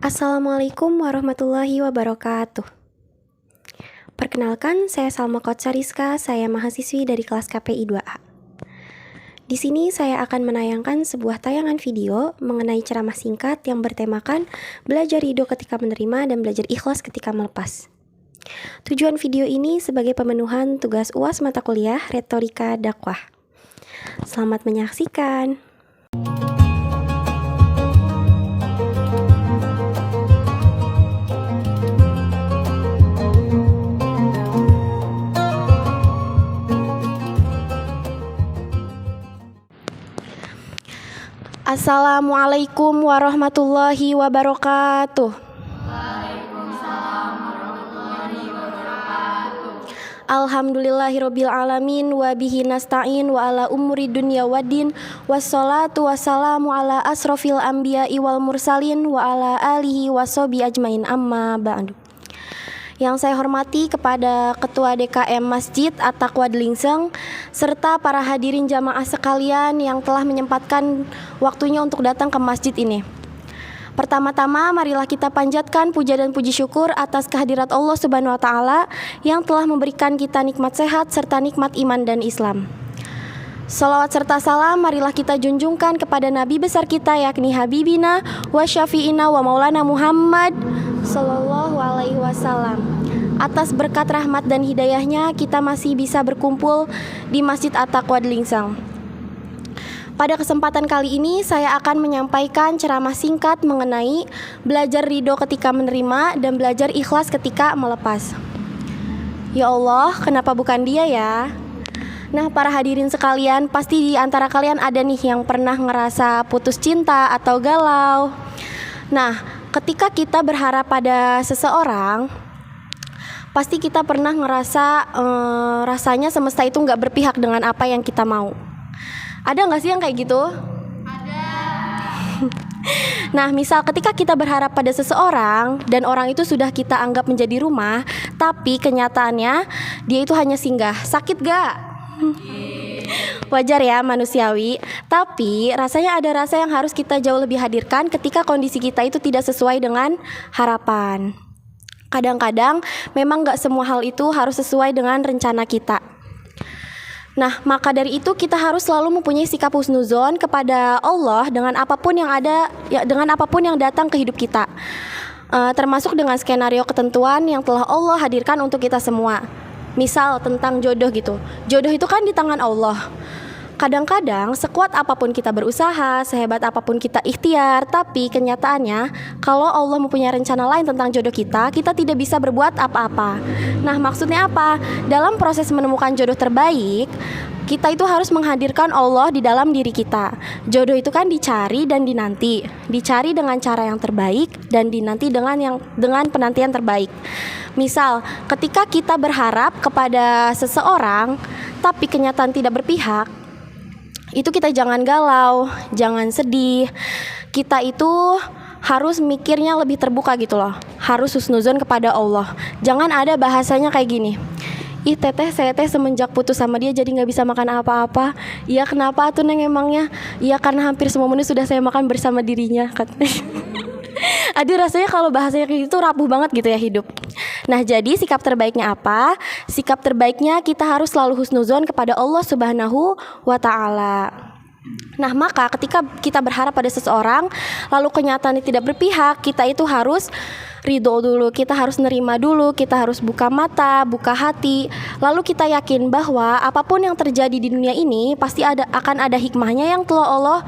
Assalamualaikum warahmatullahi wabarakatuh. Perkenalkan, saya Salma Kotsariska, saya mahasiswi dari kelas KPI 2A. Di sini saya akan menayangkan sebuah tayangan video mengenai ceramah singkat yang bertemakan belajar ridho ketika menerima dan belajar ikhlas ketika melepas. Tujuan video ini sebagai pemenuhan tugas UAS mata kuliah Retorika Dakwah. Selamat menyaksikan. Assalamualaikum warahmatullahi wabarakatuh. Waalaikumsalam warahmatullahi wabarakatuh. Alhamdulillahirabbil alamin wa bihi nasta'in wa ala umuri dunya waddin wassalatu wassalamu ala asrofil anbiya'i wal mursalin wa ala alihi washabi ajmain amma ba'du. Yang saya hormati kepada Ketua DKM Masjid At-Taqwa Delingseng serta para hadirin jamaah sekalian yang telah menyempatkan waktunya untuk datang ke masjid ini. Pertama-tama marilah kita panjatkan puja dan puji syukur atas kehadirat Allah Subhanahu wa taala yang telah memberikan kita nikmat sehat serta nikmat iman dan Islam. Salawat serta salam marilah kita junjungkan kepada Nabi besar kita yakni Habibina wa Syafi'ina wa Maulana Muhammad Sallallahu alaihi wasallam. Atas berkat rahmat dan hidayahnya kita masih bisa berkumpul di Masjid At-Taqwa Delingseng. Pada kesempatan kali ini saya akan menyampaikan ceramah singkat mengenai belajar ridho ketika menerima dan belajar ikhlas ketika melepas. Ya Allah, kenapa bukan dia ya? Nah, para hadirin sekalian, pasti di antara kalian ada nih yang pernah ngerasa putus cinta atau galau. Nah, ketika kita berharap pada seseorang, pasti kita pernah ngerasa rasanya semesta itu nggak berpihak dengan apa yang kita mau. Ada nggak sih yang kayak gitu? Ada. Nah, misal ketika kita berharap pada seseorang dan orang itu sudah kita anggap menjadi rumah, tapi kenyataannya dia itu hanya singgah. Sakit gak? Wajar ya, manusiawi. Tapi rasanya ada rasa yang harus kita jauh lebih hadirkan ketika kondisi kita itu tidak sesuai dengan harapan. Kadang-kadang memang gak semua hal itu harus sesuai dengan rencana kita. Nah, maka dari itu kita harus selalu mempunyai sikap husnuzon kepada Allah dengan apapun yang ada, dengan apapun yang datang ke hidup kita. Termasuk dengan skenario ketentuan yang telah Allah hadirkan untuk kita semua. Misal tentang jodoh gitu. Jodoh itu kan di tangan Allah. Kadang-kadang sekuat apapun kita berusaha, sehebat apapun kita ikhtiar, tapi kenyataannya kalau Allah mempunyai rencana lain tentang jodoh kita tidak bisa berbuat apa-apa. Nah, maksudnya apa? Dalam proses menemukan jodoh terbaik, kita itu harus menghadirkan Allah di dalam diri kita. Jodoh itu kan dicari dan dinanti. Dicari dengan cara yang terbaik dan dinanti dengan penantian terbaik. Misal, ketika kita berharap kepada seseorang tapi kenyataan tidak berpihak, itu kita jangan galau, jangan sedih. Kita itu harus mikirnya lebih terbuka gitu loh. Harus husnuzon kepada Allah. Jangan ada bahasanya kayak gini. Ih teteh, saya teh semenjak putus sama dia jadi gak bisa makan apa-apa. Iya kenapa tuh Neng emangnya? Iya karena hampir semua menu sudah saya makan bersama dirinya. Aduh, rasanya kalau bahasanya kayak gitu rapuh banget gitu ya hidup. Nah, jadi sikap terbaiknya apa? Sikap terbaiknya kita harus selalu husnuzon kepada Allah Subhanahu wa taala. Nah, maka ketika kita berharap pada seseorang lalu kenyataannya tidak berpihak, kita itu harus ridho dulu, kita harus nerima dulu, kita harus buka mata, buka hati. Lalu kita yakin bahwa apapun yang terjadi di dunia ini pasti akan ada hikmahnya yang telah Allah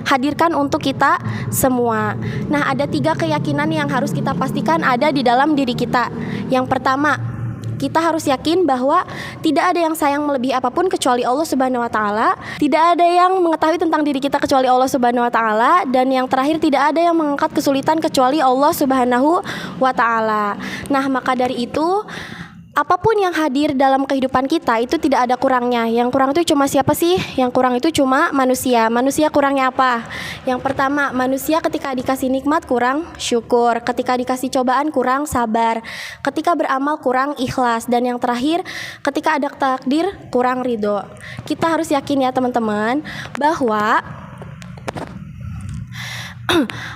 hadirkan untuk kita semua. Nah, ada 3 keyakinan yang harus kita pastikan ada di dalam diri kita. Yang pertama, kita harus yakin bahwa tidak ada yang sayang melebihi apapun kecuali Allah Subhanahu wa taala. Tidak ada yang mengetahui tentang diri kita kecuali Allah Subhanahu wa taala, dan yang terakhir tidak ada yang mengangkat kesulitan kecuali Allah Subhanahu wa taala. Nah, maka dari itu apapun yang hadir dalam kehidupan kita itu tidak ada kurangnya. Yang kurang itu cuma siapa sih? Yang kurang itu cuma manusia. Manusia kurangnya apa? Yang pertama, manusia ketika dikasih nikmat kurang syukur, ketika dikasih cobaan kurang sabar, ketika beramal kurang ikhlas, dan yang terakhir, ketika ada takdir kurang ridho. Kita harus yakin ya teman-teman bahwa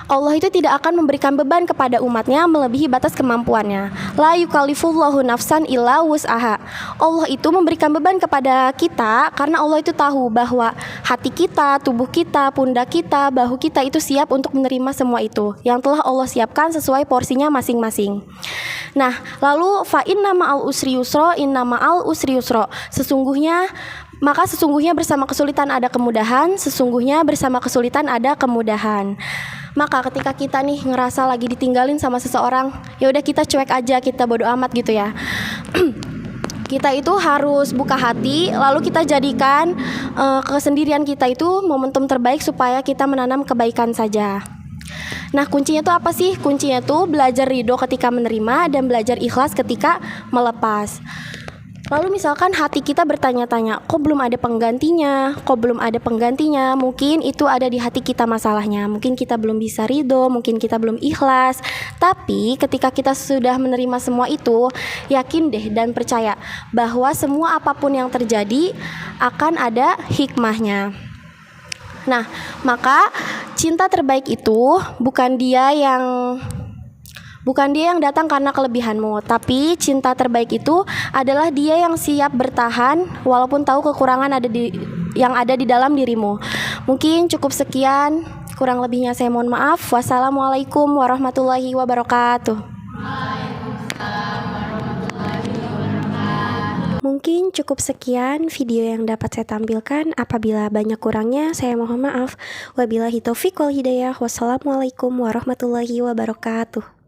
Allah itu tidak akan memberikan beban kepada umatnya melebihi batas kemampuannya. La yukallifullahu nafsan illa wus'aha. Allah itu memberikan beban kepada kita karena Allah itu tahu bahwa hati kita, tubuh kita, pundak kita, bahu kita itu siap untuk menerima semua itu yang telah Allah siapkan sesuai porsinya masing-masing. Nah, lalu fa inna ma'al usri yusra, inna ma'al usri yusra. Sesungguhnya bersama kesulitan ada kemudahan, sesungguhnya bersama kesulitan ada kemudahan. Maka ketika kita nih ngerasa lagi ditinggalin sama seseorang, ya udah kita cuek aja, kita bodo amat gitu ya. Kita itu harus buka hati, lalu kita jadikan kesendirian kita itu momentum terbaik supaya kita menanam kebaikan saja. Nah, kuncinya tuh apa sih? Kuncinya tuh belajar ridho ketika menerima dan belajar ikhlas ketika melepas. Lalu misalkan hati kita bertanya-tanya, kok belum ada penggantinya? Mungkin itu ada di hati kita masalahnya. Mungkin kita belum bisa ridho, mungkin kita belum ikhlas. Tapi ketika kita sudah menerima semua itu, yakin deh dan percaya bahwa semua apapun yang terjadi akan ada hikmahnya. Nah, maka cinta terbaik itu bukan dia yang datang karena kelebihanmu, tapi cinta terbaik itu adalah dia yang siap bertahan walaupun tahu kekurangan yang ada di dalam dirimu. Mungkin cukup sekian, kurang lebihnya saya mohon maaf. Wassalamualaikum warahmatullahi wabarakatuh. Mungkin cukup sekian video yang dapat saya tampilkan. Apabila banyak kurangnya, saya mohon maaf. Wabillahi taufiq wal hidayah. Wassalamualaikum warahmatullahi wabarakatuh.